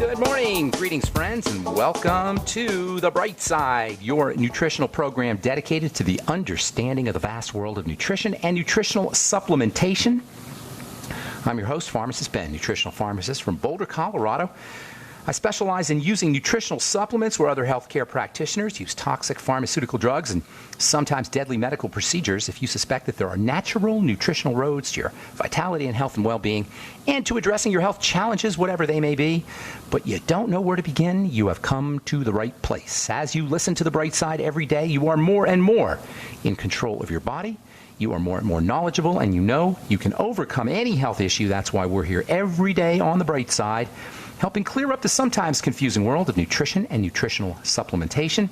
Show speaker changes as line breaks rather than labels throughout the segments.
Good morning. Greetings, friends, and welcome to The Bright Side, your nutritional program dedicated to the understanding of the vast world of nutrition and nutritional supplementation. I'm your host, Pharmacist Ben, nutritional pharmacist from Boulder, Colorado. I specialize in using nutritional supplements where other healthcare practitioners use toxic pharmaceutical drugs and sometimes deadly medical procedures if you suspect that there are natural nutritional roads to your vitality and health and well-being and to addressing your health challenges, whatever they may be, but you don't know where to begin, you have come to the right place. As you listen to The Bright Side every day, you are more and more in control of your body. You are more and more knowledgeable, and you know you can overcome any health issue. That's why we're here every day on The Bright Side, helping clear up the sometimes confusing world of nutrition and nutritional supplementation.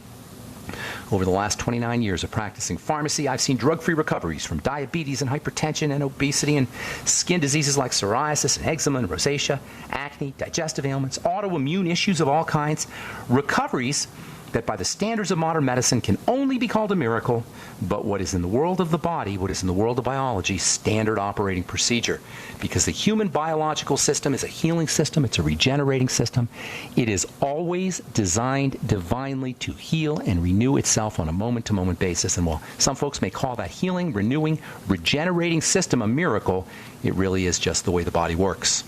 Over the last 29 years of practicing pharmacy, I've seen drug-free recoveries from diabetes and hypertension and obesity and skin diseases like psoriasis and eczema and rosacea, acne, digestive ailments, autoimmune issues of all kinds, recoveries that by the standards of modern medicine can only be called a miracle, but what is in the world of the body, what is in the world of biology, standard operating procedure. Because the human biological system is a healing system, it's a regenerating system. It is always designed divinely to heal and renew itself on a moment-to-moment basis. And while some folks may call that healing, renewing, regenerating system a miracle, it really is just the way the body works.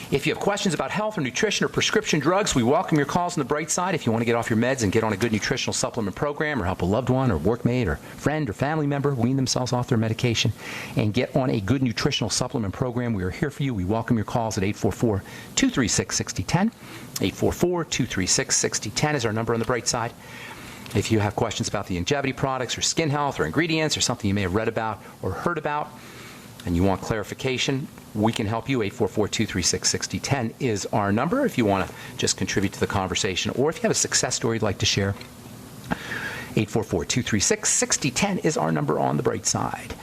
If you have questions about health or nutrition or prescription drugs, we welcome your calls on the Bright Side. If you want to get off your meds and get on a good nutritional supplement program or help a loved one or workmate or friend or family member wean themselves off their medication and get on a good nutritional supplement program, we are here for you. We welcome your calls at 844-236-6010. 844-236-6010 is our number on the Bright Side. If you have questions about the longevity products or skin health or ingredients or something you may have read about or heard about, and you want clarification, we can help you. 844-236-6010 is our number if you want to just contribute to the conversation, or if you have a success story you'd like to share. 844-236-6010 is our number on the Bright Side.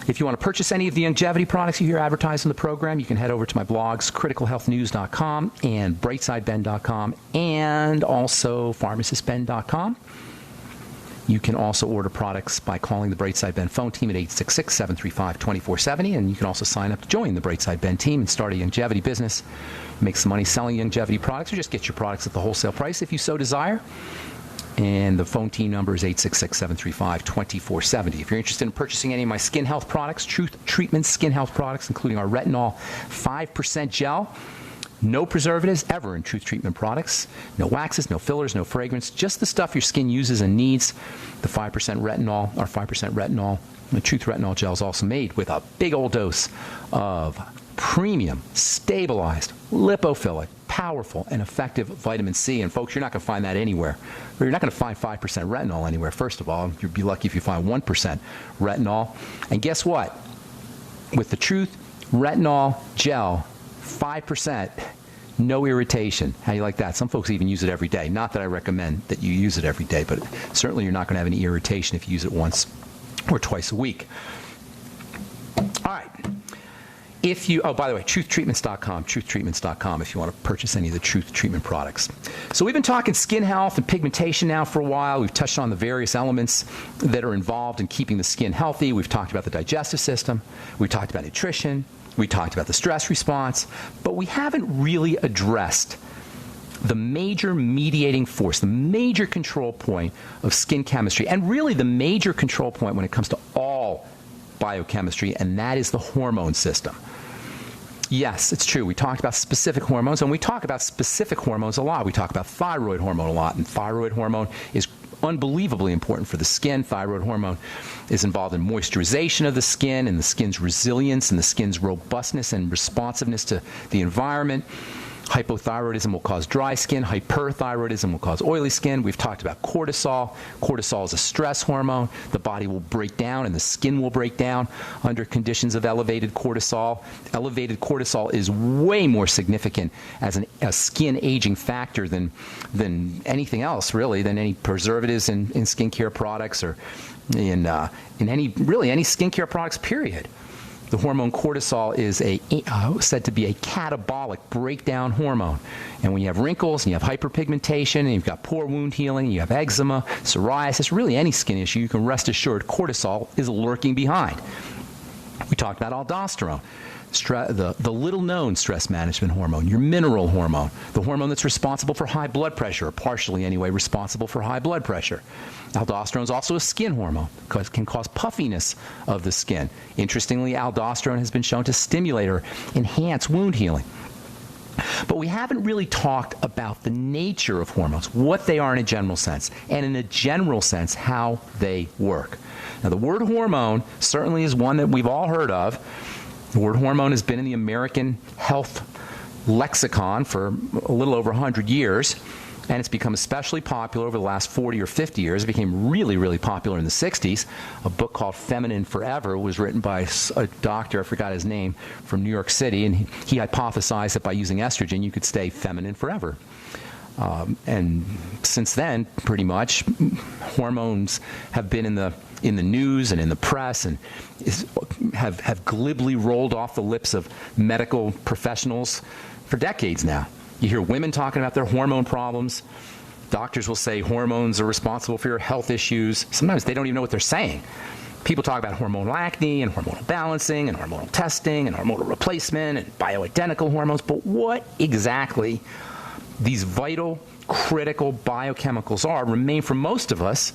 If you want to purchase any of the longevity products you hear advertised in the program, you can head over to my blogs, criticalhealthnews.com and brightsideben.com, and also pharmacistben.com. You can also order products by calling the Bright Side Ben phone team at 866-735-2470, and you can also sign up to join the Bright Side Ben team and start a longevity business, make some money selling longevity products, or just get your products at the wholesale price if you so desire. And the phone team number is 866-735-2470. If you're interested in purchasing any of my skin health products, Truth Treatment skin health products, including our retinol 5% gel, no preservatives ever in Truth Treatment products. No waxes, no fillers, no fragrance. Just the stuff your skin uses and needs. The 5% retinol, our 5% retinol, the Truth Retinol gel is also made with a big old dose of premium, stabilized, lipophilic, powerful, and effective vitamin C. And folks, you're not going to find that anywhere. You're not going to find 5% retinol anywhere, first of all. You'd be lucky if you find 1% retinol. And guess what? With the Truth Retinol gel, 5%, no irritation. How do you like that? Some folks even use it every day. Not that I recommend that you use it every day, but certainly you're not going to have any irritation if you use it once or twice a week. All right. If you, by the way, truthtreatments.com, truthtreatments.com if you want to purchase any of the Truth Treatment products. So we've been talking skin health and pigmentation now for a while. We've touched on the various elements that are involved in keeping the skin healthy. We've talked about the digestive system. We've talked about nutrition. We talked about the stress response, but we haven't really addressed the major mediating force, the major control point of skin chemistry, and really the major control point when it comes to all biochemistry, and that is the hormone system. Yes, it's true. We talked about specific hormones, and we talk about specific hormones a lot. We talk about thyroid hormone a lot, and thyroid hormone is unbelievably important for the skin. Thyroid hormone is involved in moisturization of the skin and the skin's resilience and the skin's robustness and responsiveness to the environment. Hypothyroidism will cause dry skin. Hyperthyroidism will cause oily skin. We've talked about cortisol. Cortisol is a stress hormone. The body will break down and the skin will break down under conditions of elevated cortisol. Elevated cortisol is way more significant as a skin aging factor than anything else, really, than any preservatives in skincare products or in any skincare products, period. The hormone cortisol is said to be a catabolic breakdown hormone. And when you have wrinkles and you have hyperpigmentation and you've got poor wound healing, you have eczema, psoriasis, really any skin issue, you can rest assured cortisol is lurking behind. We talked about aldosterone. the little-known stress management hormone, your mineral hormone, the hormone that's responsible for high blood pressure, or partially anyway responsible for high blood pressure. Aldosterone is also a skin hormone because it can cause puffiness of the skin. Interestingly, aldosterone has been shown to stimulate or enhance wound healing. But we haven't really talked about the nature of hormones, what they are in a general sense, and in a general sense, how they work. Now, the word hormone certainly is one that we've all heard of. The word hormone has been in the American health lexicon for a little over 100 years, and it's become especially popular over the last 40 or 50 years. It became really, really popular in the 60s. A book called Feminine Forever was written by a doctor, I forgot his name, from New York City, and he hypothesized that by using estrogen you could stay feminine forever. And since then, pretty much, hormones have been in the news and in the press and have glibly rolled off the lips of medical professionals for decades now. You hear women talking about their hormone problems. Doctors will say hormones are responsible for your health issues. Sometimes they don't even know what they're saying. People talk about hormonal acne and hormonal balancing and hormonal testing and hormonal replacement and bioidentical hormones. But what exactly these vital, critical biochemicals are remain for most of us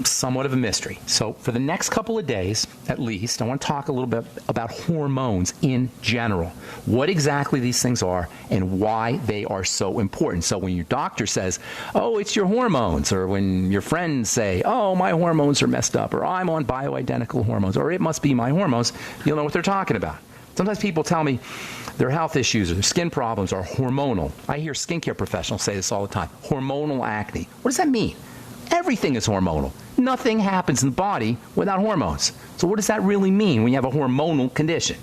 somewhat of a mystery. So for the next couple of days, at least, I want to talk a little bit about hormones in general, what exactly these things are and why they are so important. So when your doctor says, oh, it's your hormones, or when your friends say, oh, my hormones are messed up, or I'm on bioidentical hormones, or it must be my hormones, you'll know what they're talking about. Sometimes people tell me their health issues or their skin problems are hormonal. I hear skincare professionals say this all the time, hormonal acne. What does that mean? Everything is hormonal. Nothing happens in the body without hormones. So what does that really mean when you have a hormonal condition?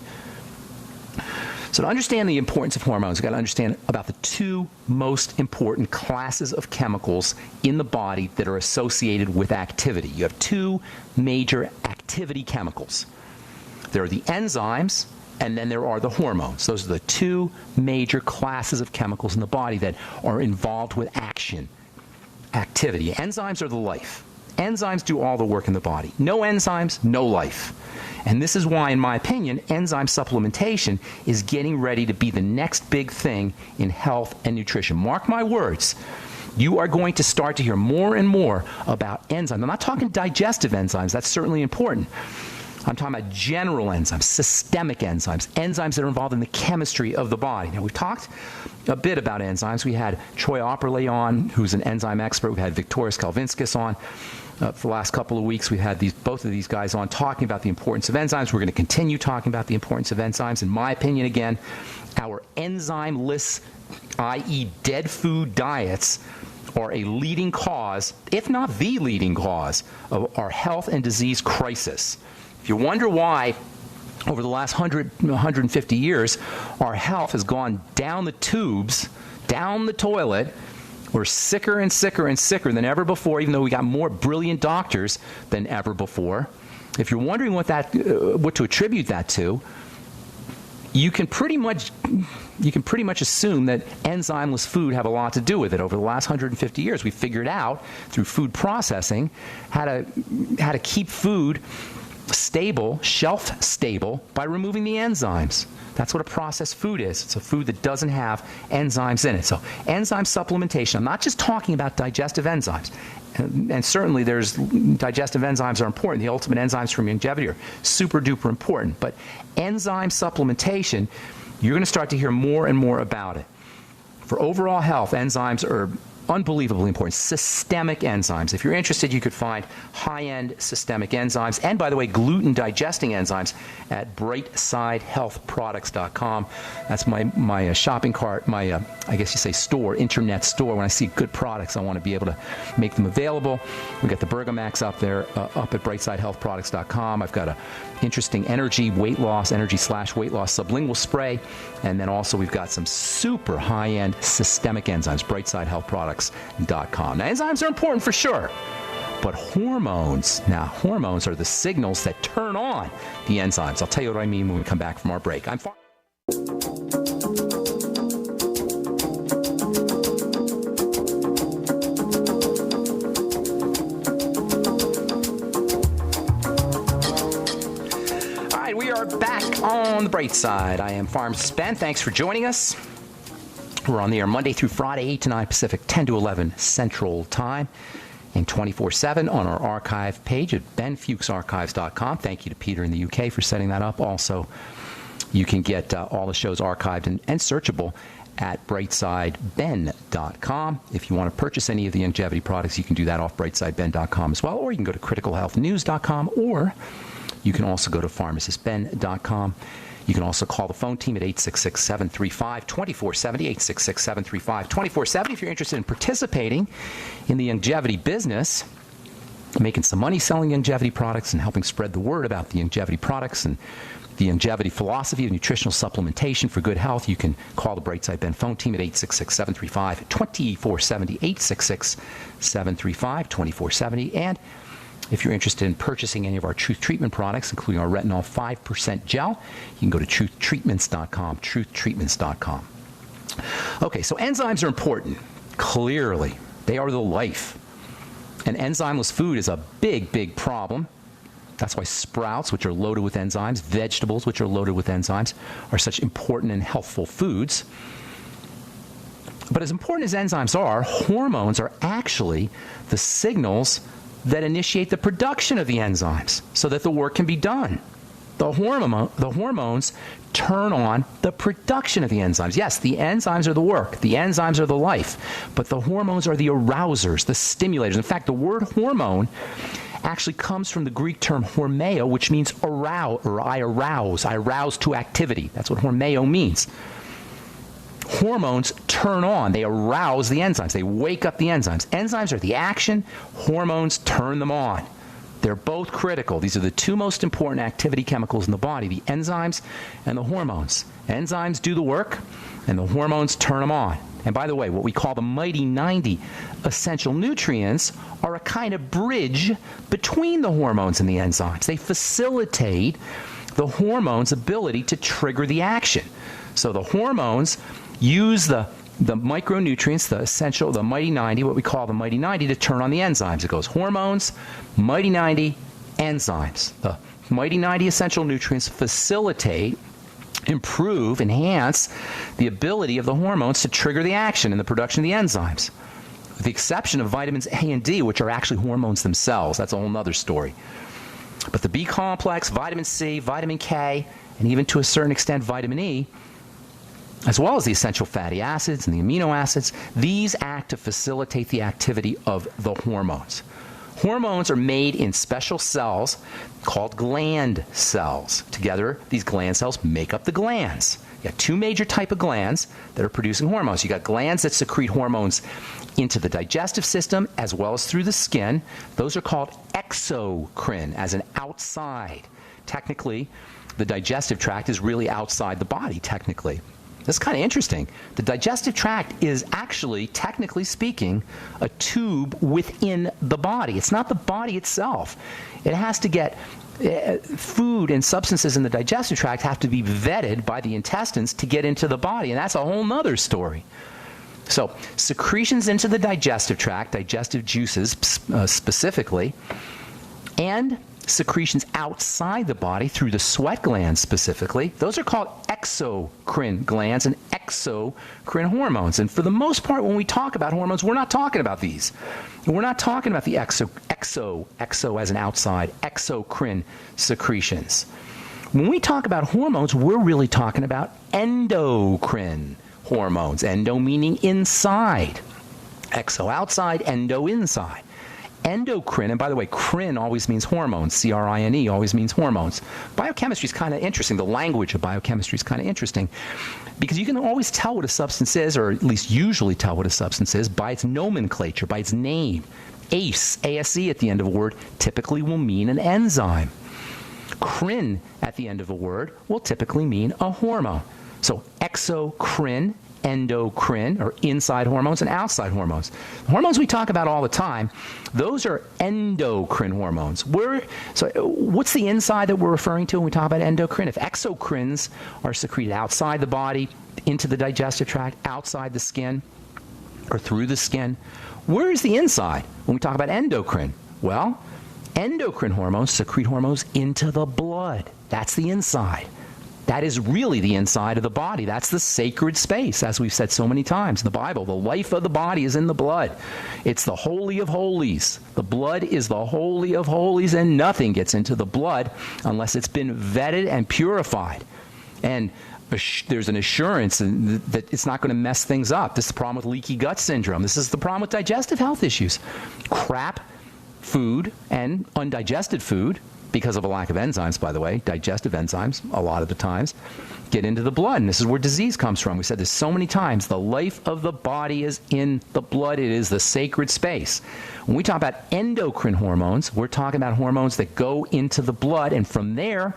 So to understand the importance of hormones, you've got to understand about the two most important classes of chemicals in the body that are associated with activity. You have two major activity chemicals. There are the enzymes, and then there are the hormones. Those are the two major classes of chemicals in the body that are involved with action. Activity. Enzymes are the life. Enzymes do all the work in the body. No enzymes, no life. And this is why, in my opinion, enzyme supplementation is getting ready to be the next big thing in health and nutrition. Mark my words. You are going to start to hear more and more about enzymes. I'm not talking digestive enzymes. That's certainly important. I'm talking about general enzymes, systemic enzymes, enzymes that are involved in the chemistry of the body. Now, we've talked a bit about enzymes. We had Troy Opperley on, who's an enzyme expert. We've had Victoris Kalvinskis on. For the last couple of weeks, we've had both of these guys on talking about the importance of enzymes. We're going to continue talking about the importance of enzymes. In my opinion, again, our enzymeless, i.e. dead food diets, are a leading cause, if not the leading cause, of our health and disease crisis. If you wonder why, over the last 150 years, our health has gone down the tubes, down the toilet, we're sicker and sicker and sicker than ever before, even though we got more brilliant doctors than ever before. If you're wondering what to attribute that to, you can pretty much assume that enzymeless food have a lot to do with it. Over the last 150 years, we figured out through food processing how to keep food stable, shelf stable, by removing the enzymes. That's what a processed food is. It's a food that doesn't have enzymes in it. So enzyme supplementation, I'm not just talking about digestive enzymes. And certainly there's digestive enzymes are important. The ultimate enzymes for longevity are super duper important. But enzyme supplementation, you're going to start to hear more and more about it. For overall health, enzymes are unbelievably important. Systemic enzymes. If you're interested, you could find high-end systemic enzymes, and by the way, gluten-digesting enzymes at brightsidehealthproducts.com. That's my shopping cart, my I guess you say store, internet store. When I see good products, I want to be able to make them available. We've got the Bergamax up there, up at brightsidehealthproducts.com. I've got a interesting energy/weight loss sublingual spray, and then also we've got some super high-end systemic enzymes, brightsidehealthproducts.com. Now, enzymes are important for sure, but hormones are the signals that turn on the enzymes. I'll tell you what I mean when we come back from our break. I'm far. Back on on the bright side. I am Pharmacist Ben. Thanks for joining us. We're on the air Monday through Friday, 8 to 9 Pacific, 10 to 11 Central Time, and 24/7 on our archive page at benfuchsarchives.com. Thank you to Peter in the UK for setting that up. Also, you can get all the shows archived and searchable at brightsideben.com. If you want to purchase any of the longevity products, you can do that off brightsideben.com as well, or you can go to criticalhealthnews.com, or you can also go to pharmacistben.com. You can also call the phone team at 866-735-2470, 866-735-2470 if you're interested in participating in the longevity business, making some money selling longevity products and helping spread the word about the longevity products and the longevity philosophy of nutritional supplementation for good health. You can call the Brightside Ben phone team at 866-735-2470, 866-735-2470. And if you're interested in purchasing any of our Truth Treatment products, including our retinol 5% gel, you can go to truthtreatments.com, truthtreatments.com. Okay, so enzymes are important. Clearly, they are the life. And enzymeless food is a big, big problem. That's why sprouts, which are loaded with enzymes, vegetables, which are loaded with enzymes, are such important and healthful foods. But as important as enzymes are, hormones are actually the signals that initiate the production of the enzymes so that the work can be done. The hormones turn on the production of the enzymes. Yes, the enzymes are the work. The enzymes are the life. But the hormones are the arousers, the stimulators. In fact, the word hormone actually comes from the Greek term hormeo, which means arouse, or I arouse to activity. That's what hormeo means. Hormones turn on, they arouse the enzymes, they wake up the enzymes. Enzymes are the action, hormones turn them on. They're both critical. These are the two most important activity chemicals in the body, the enzymes and the hormones. Enzymes do the work, and the hormones turn them on. And by the way, what we call the mighty 90 essential nutrients are a kind of bridge between the hormones and the enzymes. They facilitate the hormones' ability to trigger the action. So the hormones use the micronutrients, the mighty 90, what we call the mighty 90, to turn on the enzymes. It goes hormones, mighty 90, enzymes. The mighty 90 essential nutrients facilitate, improve, enhance the ability of the hormones to trigger the action in the production of the enzymes, with the exception of vitamins A and D, which are actually hormones themselves. That's a whole other story. But the B complex, vitamin C, vitamin K, and even to a certain extent vitamin E, as well as the essential fatty acids and the amino acids, these act to facilitate the activity of the hormones. Hormones are made in special cells called gland cells. Together, these gland cells make up the glands. You got two major types of glands that are producing hormones. You got glands that secrete hormones into the digestive system as well as through the skin. Those are called exocrine, as in outside. Technically, the digestive tract is really outside the body, technically. This is kind of interesting. The digestive tract is actually, technically speaking, a tube within the body. It's not the body itself. It has to get food and substances in the digestive tract have to be vetted by the intestines to get into the body, and that's a whole nother story. So secretions into the digestive tract, digestive juices specifically, and secretions outside the body through the sweat glands specifically, those are called exocrine glands and exocrine hormones. And for the most part, when we talk about hormones, we're not talking about these. We're not talking about the exo as an outside, exocrine secretions. When we talk about hormones, we're really talking about endocrine hormones. Endo meaning inside. Exo outside, endo inside. Endocrine, and by the way, crine always means hormones. C-R-I-N-E always means hormones. Biochemistry is kind of interesting. The language of biochemistry is kind of interesting because you can always tell what a substance is, or at least usually tell what a substance is, by its nomenclature, by its name. ACE, A-S-E at the end of a word, typically will mean an enzyme. Crine at the end of a word will typically mean a hormone. So exocrine, endocrine, or inside hormones, and outside hormones. The hormones we talk about all the time, those are endocrine hormones. So what's the inside that we're referring to when we talk about endocrine? If exocrines are secreted outside the body, into the digestive tract, outside the skin, or through the skin, where is the inside when we talk about endocrine? Well, endocrine hormones secrete hormones into the blood. That's the inside. That is really the inside of the body. That's the sacred space, as we've said so many times in the Bible. The life of the body is in the blood. It's the holy of holies. The blood is the holy of holies, and nothing gets into the blood unless it's been vetted and purified. And there's an assurance that it's not going to mess things up. This is the problem with leaky gut syndrome. This is the problem with digestive health issues. Crap food and undigested food, because of a lack of enzymes, by the way, digestive enzymes, a lot of the times, get into the blood. And this is where disease comes from. We said this so many times. The life of the body is in the blood. It is the sacred space. When we talk about endocrine hormones, we're talking about hormones that go into the blood. And from there,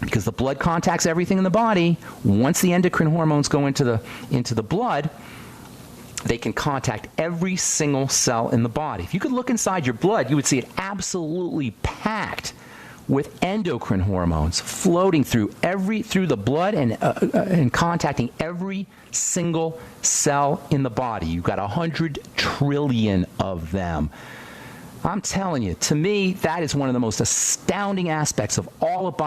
because the blood contacts everything in the body, once the endocrine hormones go into the blood, they can contact every single cell in the body. If you could look inside your blood, you would see it absolutely packed with endocrine hormones floating through the blood and contacting every single cell in the body. You've got 100 trillion of them. I'm telling you, to me, that is one of the most astounding aspects of all of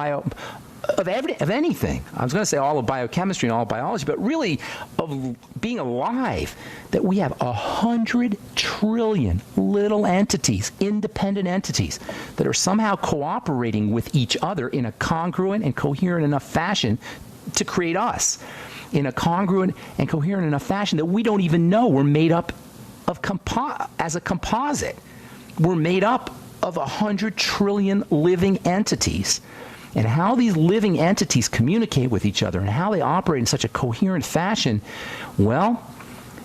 anything. I was going to say all of biochemistry and all of biology, but really of being alive, that we have 100 trillion little entities, independent entities, that are somehow cooperating with each other in a congruent and coherent enough fashion to create us, in a congruent and coherent enough fashion that we don't even know we're made up of as a composite. We're made up of 100 trillion living entities. And how these living entities communicate with each other and how they operate in such a coherent fashion, well,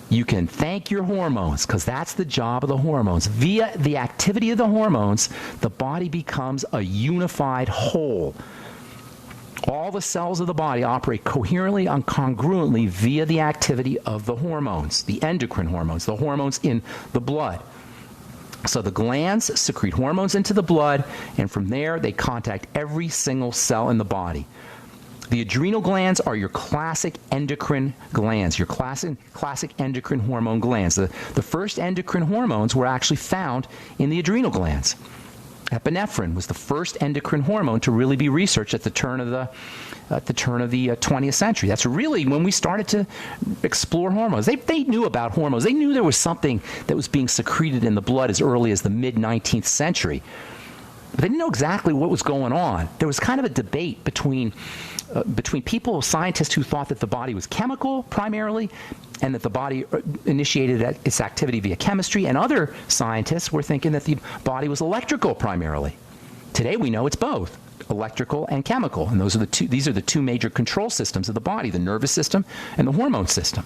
you can thank your hormones, because that's the job of the hormones. Via the activity of the hormones, the body becomes a unified whole. All the cells of the body operate coherently and congruently via the activity of the hormones, the endocrine hormones, the hormones in the blood. So the glands secrete hormones into the blood, and from there they contact every single cell in the body. The adrenal glands are your classic endocrine glands, your classic endocrine hormone glands. The first endocrine hormones were actually found in the adrenal glands. Epinephrine was the first endocrine hormone to really be researched at the turn of the 20th century. That's really when we started to explore hormones. They knew about hormones. They knew there was something that was being secreted in the blood as early as the mid-19th century. But they didn't know exactly what was going on. There was kind of a debate between people, scientists who thought that the body was chemical primarily, and that the body initiated its activity via chemistry, and other scientists were thinking that the body was electrical primarily. Today we know it's both, electrical and chemical, and these are the two major control systems of the body, the nervous system and the hormone system.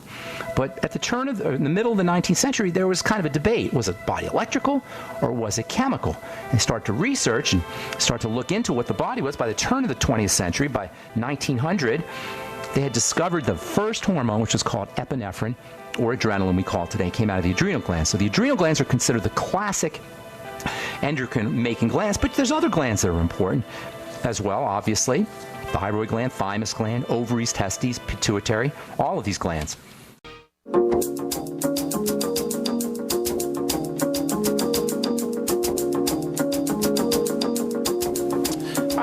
But at in the middle of the 19th century, there was kind of a debate. Was the body electrical or was it chemical? And they start to research and start to look into what the body was. By the turn of the 20th century, by 1900, they had discovered the first hormone, which was called epinephrine, or adrenaline we call it today, came out of the adrenal glands. So the adrenal glands are considered the classic endocrine-making glands, but there's other glands that are important as well, obviously. Thyroid gland, thymus gland, ovaries, testes, pituitary, all of these glands.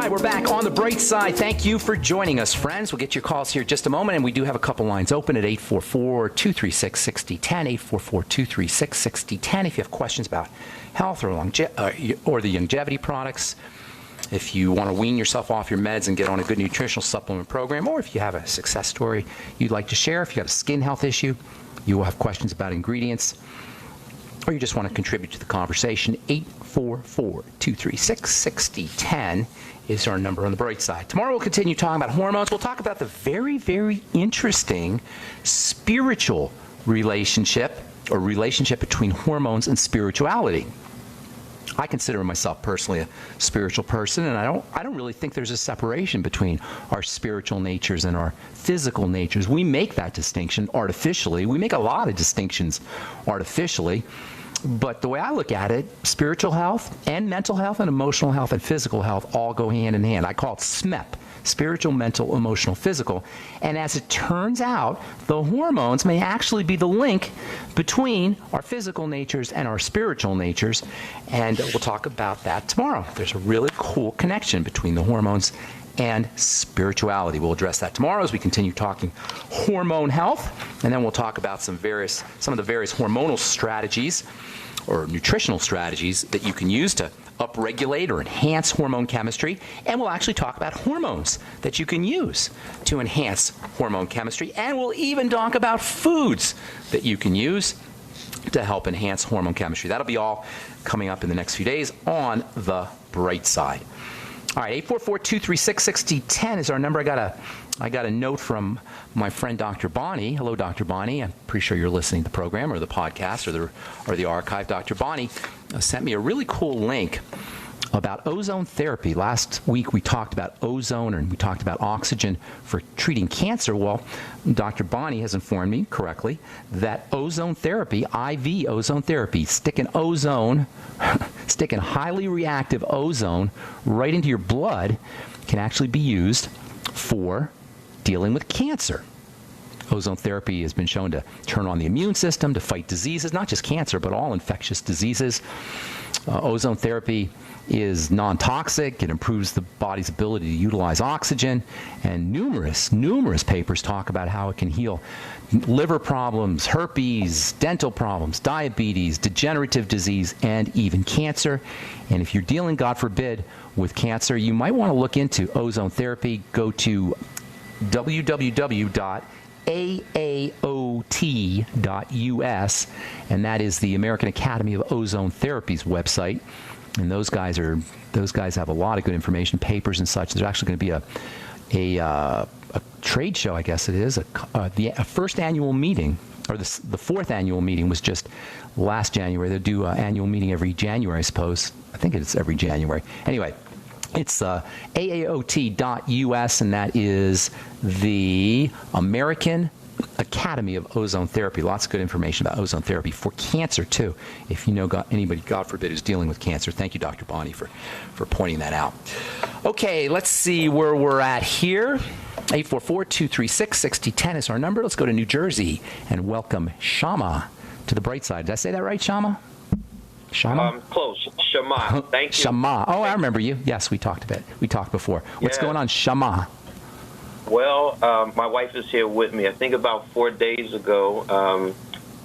We're back on the bright side. Thank you for joining us, friends. We'll get your calls here in just a moment, and we do have a couple lines open at 844-236-6010, 844-236-6010. If you have questions about health or the longevity products, if you want to wean yourself off your meds and get on a good nutritional supplement program, or if you have a success story you'd like to share, if you got a skin health issue, you will have questions about ingredients, or you just want to contribute to the conversation, 844-236-6010 is our number on the bright side. Tomorrow we'll continue talking about hormones. We'll talk about the very, very interesting spiritual relationship between hormones and spirituality. I consider myself personally a spiritual person, and I don't really think there's a separation between our spiritual natures and our physical natures. We make that distinction artificially. We make a lot of distinctions artificially. But the way I look at it, spiritual health and mental health and emotional health and physical health all go hand in hand. I call it SMEP, spiritual, mental, emotional, physical. And as it turns out, the hormones may actually be the link between our physical natures and our spiritual natures. And we'll talk about that tomorrow. There's a really cool connection between the hormones and spirituality. We'll address that tomorrow as we continue talking hormone health, and then we'll talk about some of the various hormonal strategies or nutritional strategies that you can use to upregulate or enhance hormone chemistry, and we'll actually talk about hormones that you can use to enhance hormone chemistry, and we'll even talk about foods that you can use to help enhance hormone chemistry. That'll be all coming up in the next few days on The Bright Side. All right, 844-236-6010 is our number. I got a note from my friend Dr. Bonnie. Hello, Dr. Bonnie. I'm pretty sure you're listening to the program or the podcast or the archive. Dr. Bonnie sent me a really cool link about ozone therapy. Last week we talked about ozone and we talked about oxygen for treating cancer. Well, Dr. Bonnie has informed me correctly that ozone therapy, IV ozone therapy, sticking highly reactive ozone right into your blood can actually be used for dealing with cancer. Ozone therapy has been shown to turn on the immune system, to fight diseases, not just cancer, but all infectious diseases. Ozone therapy is non-toxic. It improves the body's ability to utilize oxygen. And numerous papers talk about how it can heal liver problems, herpes, dental problems, diabetes, degenerative disease, and even cancer. And if you're dealing, God forbid, with cancer, you might want to look into ozone therapy. Go to www.AAOT.us, and that is the American Academy of Ozone Therapy's website. And those guys have a lot of good information, papers and such. There's actually going to be a trade show, I guess it is. The first annual meeting, or the fourth annual meeting was just last January. They do an annual meeting every January, I suppose. I think it's every January. Anyway, it's AAOT.us, and that is the American Academy of Ozone Therapy. Lots of good information about ozone therapy for cancer, too. If you know anybody, God forbid, who's dealing with cancer. Thank you, Dr. Bonnie, for pointing that out. Okay, let's see where we're at here. 844-236-6010 is our number. Let's go to New Jersey and welcome Shama to the bright side. Did I say that right, Shama? Shama?
Close. Shama. Thank you.
Shama. Oh, I remember you. Yes, we talked before. What's going on, Shama?
Well, my wife is here with me. I think about 4 days ago,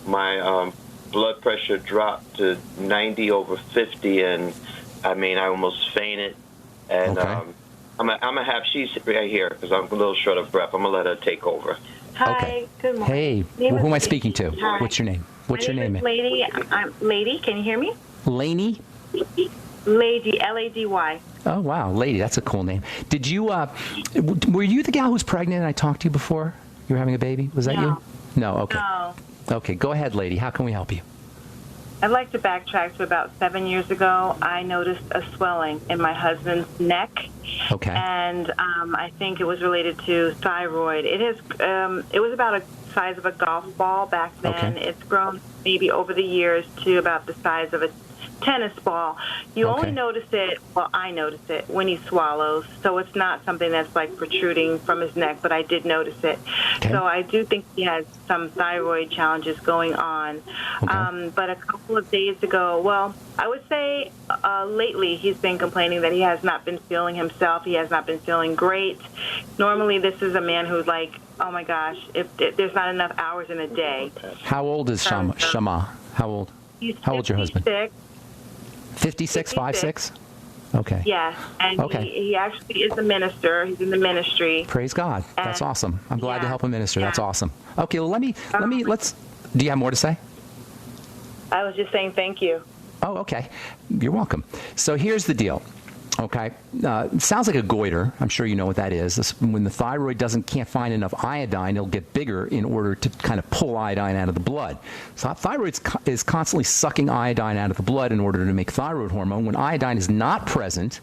my blood pressure dropped to 90/50, and I almost fainted. And
okay.
I'm gonna have, she's right here because I'm a little short of breath. I'm gonna let her take over.
Hi.
Okay.
Good morning.
Hey, who am I speaking to?
Hi.
What's your name? What's your name?
Lady. I'm Lady. Can you hear me?
Laney?
Lady. Lady.
Oh, wow. Lady, that's a cool name. Did you, were you the gal who was pregnant and I talked to you before? You were having a baby? Was that you? No, okay.
No.
Okay, go ahead, Lady. How can we help you?
I'd like to backtrack to about 7 years ago. I noticed a swelling in my husband's neck.
Okay.
And I think it was related to thyroid. It was about a size of a golf ball back then.
Okay.
It's grown maybe over the years to about the size of a tennis ball. You only notice it, well, I notice it when he swallows, so it's not something that's like protruding from his neck, but I did notice it.
Okay.
So I do think he has some thyroid challenges going on.
Okay.
But a couple of days ago, well, I would say lately he's been complaining that he has not been feeling himself. He has not been feeling great. Normally this is a man who's like, oh my gosh, if there's not enough hours in a day.
How old is Shama? How old? How old's your husband? 56, 56? Okay.
Yes, and he actually is a minister. He's in the ministry.
Praise God. That's awesome. I'm glad to help a minister. That's awesome. Okay, well, let's, do you have more to say?
I was just saying thank you.
Oh, okay. You're welcome. So here's the deal. Okay. It sounds like a goiter. I'm sure you know what that is. When the thyroid can't find enough iodine, it'll get bigger in order to kind of pull iodine out of the blood. So thyroid is constantly sucking iodine out of the blood in order to make thyroid hormone. When iodine is not present,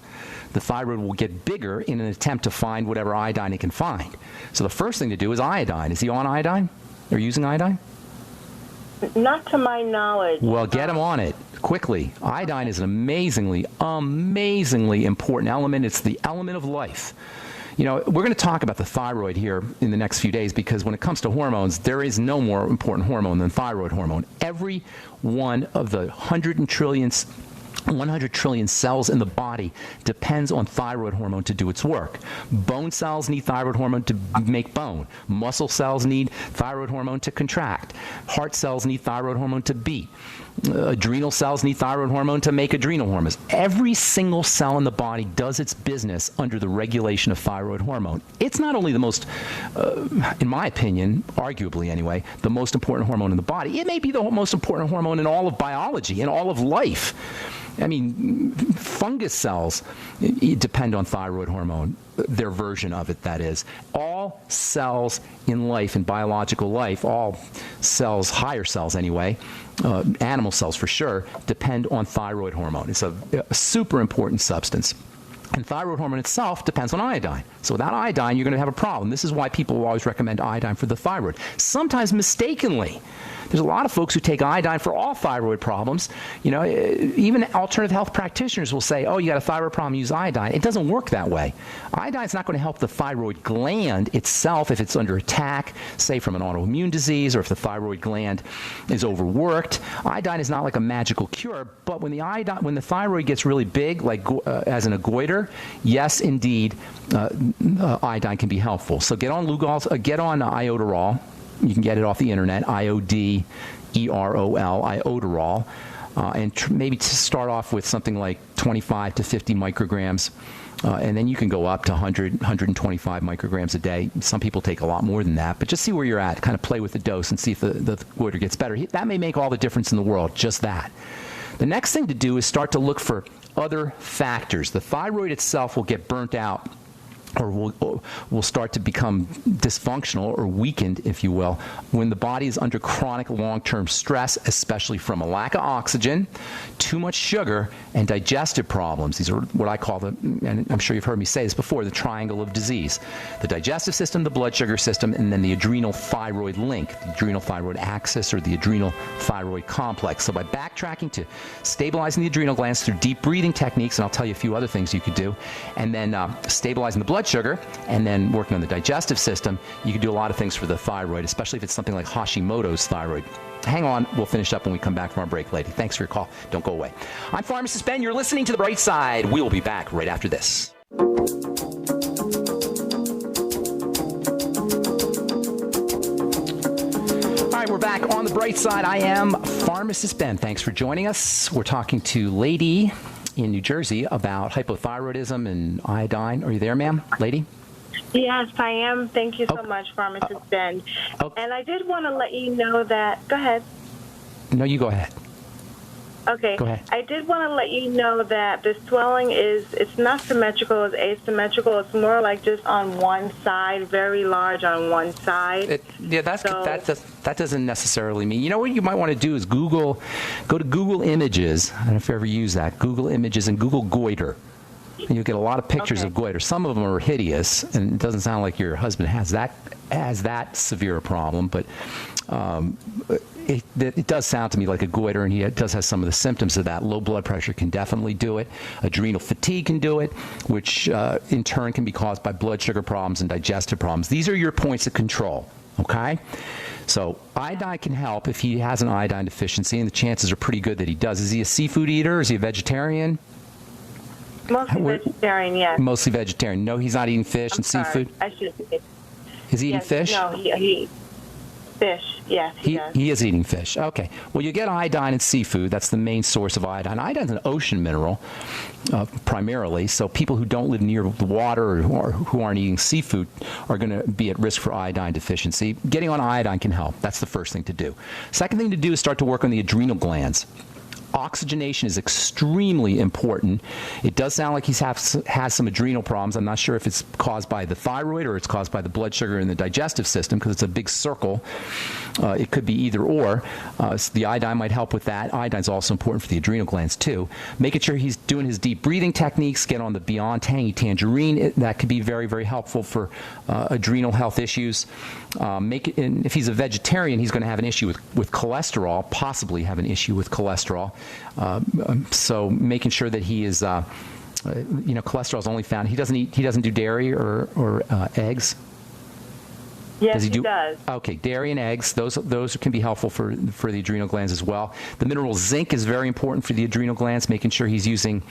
the thyroid will get bigger in an attempt to find whatever iodine it can find. So the first thing to do is iodine. Is he on iodine? Or using iodine?
Not to my knowledge.
Well, get him on it quickly. Iodine is an amazingly important element. It's the element of life. You know, we're going to talk about the thyroid here in the next few days because when it comes to hormones, there is no more important hormone than thyroid hormone. Every one of the 100 and trillions 100 trillion cells in the body depends on thyroid hormone to do its work. Bone cells need thyroid hormone to make bone. Muscle cells need thyroid hormone to contract. Heart cells need thyroid hormone to beat. Adrenal cells need thyroid hormone to make adrenal hormones. Every single cell in the body does its business under the regulation of thyroid hormone. It's not only the most, in my opinion, arguably anyway, the most important hormone in the body. It may be the most important hormone in all of biology, in all of life. I mean, fungus cells depend on thyroid hormone, their version of it, that is. All cells in life, in biological life, all cells, higher cells anyway, animal cells for sure, depend on thyroid hormone. It's a super important substance. And thyroid hormone itself depends on iodine. So without iodine, you're going to have a problem. This is why people will always recommend iodine for the thyroid. Sometimes mistakenly. There's a lot of folks who take iodine for all thyroid problems. You know, even alternative health practitioners will say, oh, you got a thyroid problem, use iodine. It doesn't work that way. Iodine is not going to help the thyroid gland itself if it's under attack, say from an autoimmune disease, or if the thyroid gland is overworked. Iodine is not like a magical cure, but when the thyroid gets really big, like as in a goiter, yes, indeed, iodine can be helpful. So get on iodoral. You can get it off the internet, IODEROL, iodoral, and maybe to start off with something like 25 to 50 micrograms, and then you can go up to 100, 125 micrograms a day. Some people take a lot more than that, but just see where you're at, kind of play with the dose and see if the goiter gets better. That may make all the difference in the world, just that. The next thing to do is start to look for other factors. The thyroid itself will get burnt out, or will start to become dysfunctional or weakened, if you will, when the body is under chronic long-term stress, especially from a lack of oxygen, too much sugar, and digestive problems. These are what I call and I'm sure you've heard me say this before, the triangle of disease. The digestive system, the blood sugar system, and then the adrenal thyroid link, the adrenal thyroid axis, or the adrenal thyroid complex. So by backtracking to stabilizing the adrenal glands through deep breathing techniques, and I'll tell you a few other things you could do, and then stabilizing the blood sugar, and then working on the digestive system, you can do a lot of things for the thyroid, especially if it's something like Hashimoto's thyroid. Hang on, we'll finish up when we come back from our break, lady. Thanks for your call. Don't go away. I'm Pharmacist Ben. You're listening to The Bright Side. We'll be back right after this. All right, we're back on The Bright Side. I am Pharmacist Ben. Thanks for joining us. We're talking to Lady in New Jersey about hypothyroidism and iodine. Are you there, ma'am? Lady?
Yes, I am. Thank you so much, Pharmacist Ben. And I did want to let you know that... Go ahead.
No, you go ahead.
Okay.
Go ahead.
I did want to let you know that the swelling it's not symmetrical, it's asymmetrical. It's more like just on one side, very large on one side. That doesn't necessarily mean. You know what you might want to do is go to Google Images. I don't know if you ever use that. Google Images and Google goiter. And you'll get a lot of pictures of goiter. Some of them are hideous, and it doesn't sound like your husband has that severe a problem, but it does sound to me like a goiter, and he does have some of the symptoms of that. Low blood pressure can definitely do it. Adrenal fatigue can do it, which in turn can be caused by blood sugar problems and digestive problems. These are your points of control, okay? So iodine can help if he has an iodine deficiency, and the chances are pretty good that he does. Is he a seafood eater? Is he a vegetarian? Mostly vegetarian, yes.
Mostly vegetarian. No, he's not eating fish and seafood?
I should say.
Is he eating fish?
No, he fish. Yes, he does.
He is eating fish. Okay. Well, you get iodine in seafood. That's the main source of iodine. Iodine is an ocean mineral, primarily. So people who don't live near the water or who aren't eating seafood are going to be at risk for iodine deficiency. Getting on iodine can help. That's the first thing to do. Second thing to do is start to work on the adrenal glands. Oxygenation is extremely important. It does sound like he has some adrenal problems. I'm not sure if it's caused by the thyroid or it's caused by the blood sugar in the digestive system, because it's a big circle. It could be either or. So the iodine might help with that. Iodine is also important for the adrenal glands too. Making sure he's doing his deep breathing techniques, get on the Beyond Tangy Tangerine. That could be very, very helpful for adrenal health issues. If he's a vegetarian, he's going to have an issue with cholesterol, possibly have an issue with cholesterol. So making sure that he is, cholesterol is only found. He doesn't do dairy or eggs.
Yes, he does.
Okay, dairy and eggs, those can be helpful for the adrenal glands as well. The mineral zinc is very important for the adrenal glands, making sure he's using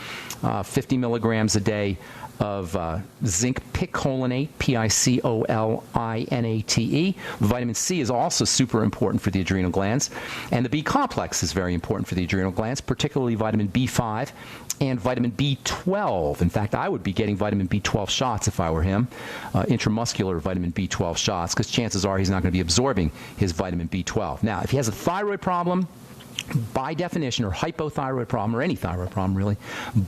50 milligrams a day of zinc picolinate, Picolinate. Vitamin C is also super important for the adrenal glands. And the B complex is very important for the adrenal glands, particularly vitamin B5 and vitamin B12. In fact, I would be getting vitamin B12 shots if I were him, intramuscular vitamin B12 shots, because chances are he's not going to be absorbing his vitamin B12. Now, if he has a thyroid problem, by definition, or hypothyroid problem, or any thyroid problem really,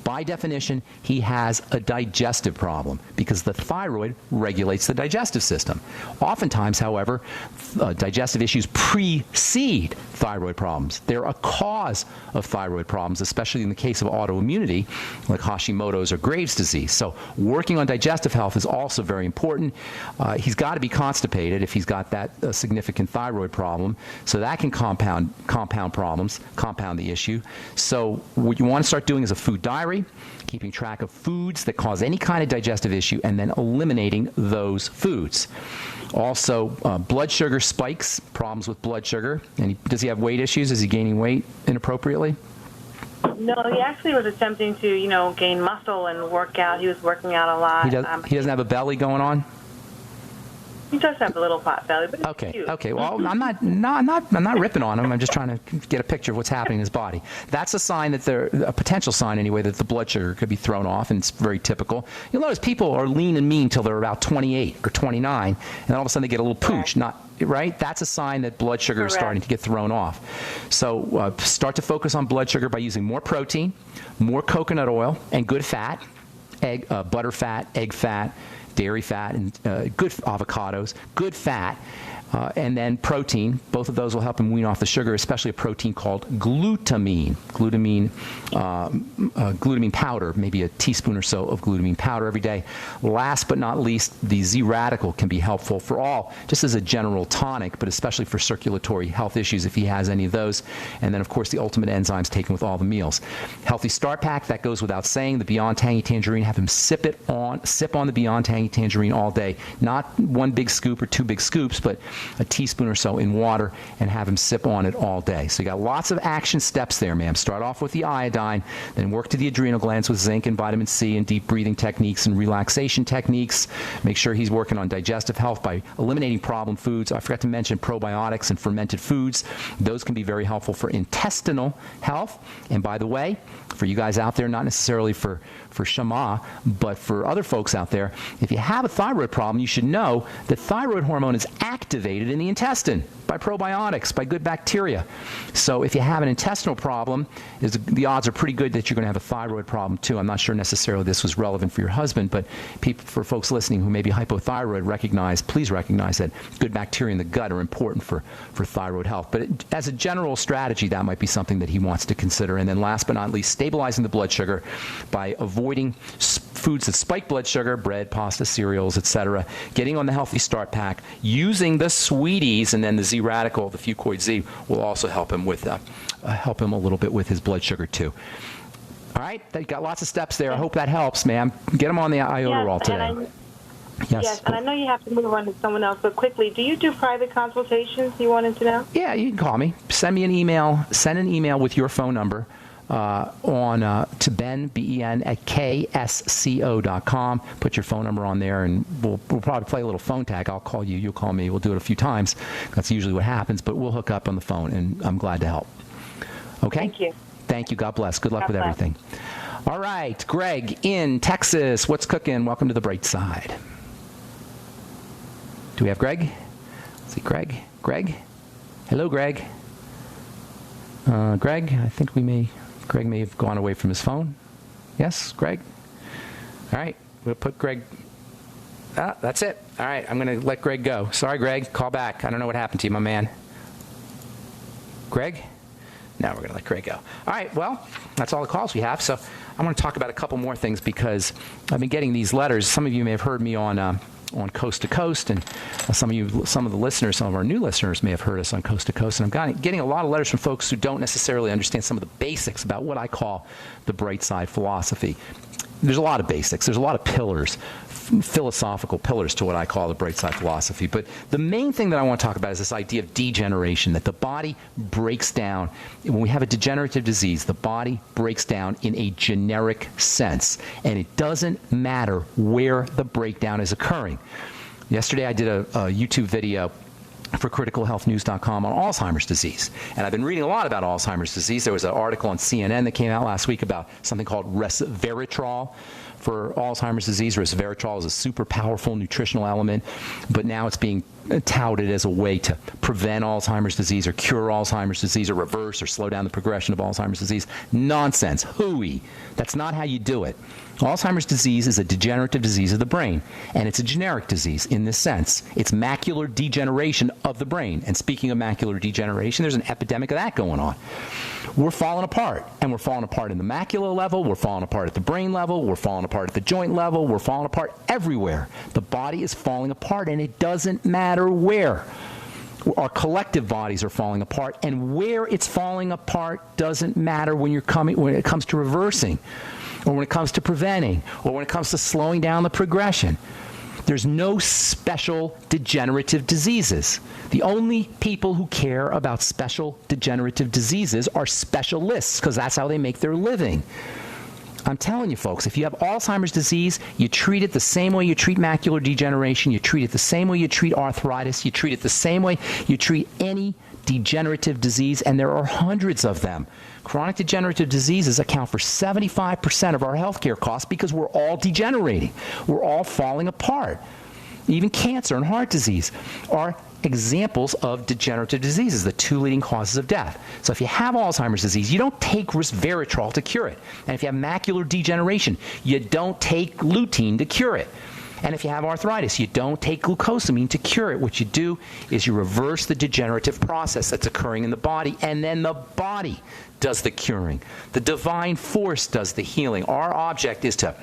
by definition, he has a digestive problem because the thyroid regulates the digestive system. Oftentimes, however, digestive issues precede thyroid problems. They're a cause of thyroid problems, especially in the case of autoimmunity, like Hashimoto's or Graves' disease. So working on digestive health is also very important. He's got to be constipated if he's got that significant thyroid problem, so that can compound problems, compound the issue. So what you want to start doing is a food diary, keeping track of foods that cause any kind of digestive issue, and then eliminating those foods. Also, blood sugar spikes, problems with blood sugar. And does he have weight issues? Is he gaining weight inappropriately?
No, he actually was attempting to, gain muscle and work out. He was working out a lot.
He doesn't have a belly going on?
He does have a little pot belly, but
okay.
It's cute.
Okay. Well, I'm not ripping on him. I'm just trying to get a picture of what's happening in his body. That's a sign that a potential sign anyway, that the blood sugar could be thrown off, and it's very typical. You'll notice people are lean and mean till they're about 28 or 29, and then all of a sudden they get a little pooch. Right? That's a sign that blood sugar is starting to get thrown off. So start to focus on blood sugar by using more protein, more coconut oil, and good fat, butter fat, egg fat, dairy fat, and good avocados, good fat, and then protein. Both of those will help him wean off the sugar, especially a protein called glutamine. Glutamine powder, maybe a teaspoon or so of glutamine powder every day. Last but not least, the Z-radical can be helpful for all, just as a general tonic, but especially for circulatory health issues if he has any of those. And then, of course, the ultimate enzymes taken with all the meals. Healthy Start Pack, that goes without saying. The Beyond Tangy Tangerine, have him sip on the Beyond Tangy Tangerine all day. Not one big scoop or two big scoops, but a teaspoon or so in water, and have him sip on it all day. So you got lots of action steps there, ma'am. Start off with the iodine, then work to the adrenal glands with zinc and vitamin C and deep breathing techniques and relaxation techniques. Make sure he's working on digestive health by eliminating problem foods. I forgot to mention probiotics and fermented foods. Those can be very helpful for intestinal health. And by the way, for you guys out there, not necessarily for Shama, but for other folks out there, if you have a thyroid problem, you should know that thyroid hormone is activated in the intestine by probiotics, by good bacteria. So if you have an intestinal problem, the odds are pretty good that you're going to have a thyroid problem too. I'm not sure necessarily this was relevant for your husband, but for folks listening who may be hypothyroid, please recognize that good bacteria in the gut are important for thyroid health. But as a general strategy, that might be something that he wants to consider. And then last but not least, stabilizing the blood sugar by avoiding foods that spike blood sugar, bread, pasta, cereals, etc. Getting on the Healthy Start Pack, using the sweeties, and then the Z-Radical, the Fucoid Z, will also help him a little bit with his blood sugar too. All right, you got lots of steps there. I hope that helps, ma'am. Get him on the iodoral today.
Yes, and I know you have to move on to someone else, but quickly, do you do private consultations? You wanted to know?
Yeah, you can call me. Send me an email. Send an email with your phone number to Ben, B-E-N, at ksco.com. Put your phone number on there, and we'll probably play a little phone tag. I'll call you. You'll call me. We'll do it a few times. That's usually what happens, but we'll hook up on the phone, and I'm glad to help. Okay?
Thank you.
Thank you. God bless. Good luck with everything. All right. Greg in Texas. What's cooking? Welcome to the bright side. Do we have Greg? Let's see, Greg. Greg? Hello, Greg. Greg, I think Greg may have gone away from his phone. Yes, Greg? All right. We'll put Greg. That's it. All right. I'm going to let Greg go. Sorry, Greg. Call back. I don't know what happened to you, my man. Greg? No, we're going to let Greg go. All right. Well, that's all the calls we have. So I want to talk about a couple more things because I've been getting these letters. Some of you may have heard me on Coast to Coast, and some of the listeners, some of our new listeners may have heard us on Coast to Coast, and I'm getting a lot of letters from folks who don't necessarily understand some of the basics about what I call the bright side philosophy. There's a lot of basics. There's a lot of pillars. philosophical pillars to what I call the bright side philosophy. But the main thing that I want to talk about is this idea of degeneration, that the body breaks down. When we have a degenerative disease, the body breaks down in a generic sense, and it doesn't matter where the breakdown is occurring. Yesterday I did a YouTube video for criticalhealthnews.com on Alzheimer's disease. And I've been reading a lot about Alzheimer's disease. There was an article on CNN that came out last week about something called resveratrol for Alzheimer's disease. Resveratrol is a super powerful nutritional element, but now it's being touted as a way to prevent Alzheimer's disease or cure Alzheimer's disease or reverse or slow down the progression of Alzheimer's disease. Nonsense. Hooey. That's not how you do it. Alzheimer's disease is a degenerative disease of the brain, and it's a generic disease in this sense. It's macular degeneration of the brain. And speaking of macular degeneration, there's an epidemic of that going on. We're falling apart, and we're falling apart in the macula level, we're falling apart at the brain level, we're falling apart at the joint level, we're falling apart everywhere. The body is falling apart, and it doesn't matter where. Our collective bodies are falling apart, and where it's falling apart doesn't matter when it comes to reversing, or when it comes to preventing, or when it comes to slowing down the progression. There's no special degenerative diseases. The only people who care about special degenerative diseases are specialists, because that's how they make their living. I'm telling you, folks, if you have Alzheimer's disease, you treat it the same way you treat macular degeneration, you treat it the same way you treat arthritis, you treat it the same way you treat any degenerative disease, and there are hundreds of them. Chronic degenerative diseases account for 75% of our healthcare costs because we're all degenerating. We're all falling apart. Even cancer and heart disease are examples of degenerative diseases, the two leading causes of death. So if you have Alzheimer's disease, you don't take resveratrol to cure it. And if you have macular degeneration, you don't take lutein to cure it. And if you have arthritis, you don't take glucosamine to cure it. What you do is you reverse the degenerative process that's occurring in the body, and then the body does the curing. The divine force does the healing. Our object is to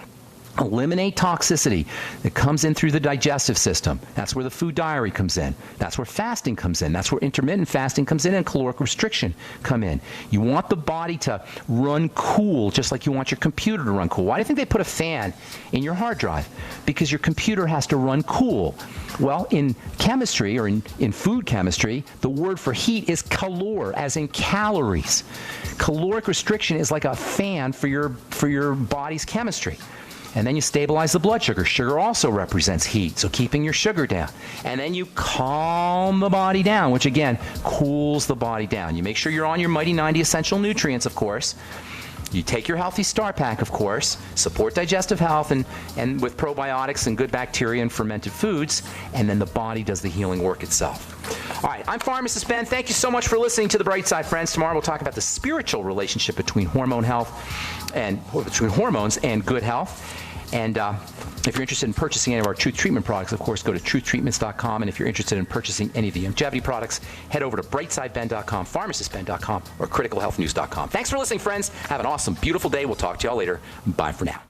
eliminate toxicity that comes in through the digestive system. That's where the food diary comes in. That's where fasting comes in. That's where intermittent fasting comes in and caloric restriction come in. You want the body to run cool, just like you want your computer to run cool. Why do you think they put a fan in your hard drive? Because your computer has to run cool. Well, in chemistry, or in food chemistry, the word for heat is calor, as in calories. Caloric restriction is like a fan for your body's chemistry. And then you stabilize the blood sugar. Sugar also represents heat, so keeping your sugar down. And then you calm the body down, which again cools the body down. You make sure you're on your Mighty 90 essential nutrients, of course. You take your Healthy Start Pack, of course, support digestive health and with probiotics and good bacteria and fermented foods, and then the body does the healing work itself. All right, I'm Pharmacist Ben. Thank you so much for listening to The Bright Side, friends. Tomorrow we'll talk about the spiritual relationship between hormones and good health. And if you're interested in purchasing any of our Truth Treatment products, of course, go to truthtreatments.com. And if you're interested in purchasing any of the longevity products, head over to brightsideben.com, pharmacistben.com, or criticalhealthnews.com. Thanks for listening, friends. Have an awesome, beautiful day. We'll talk to y'all later. Bye for now.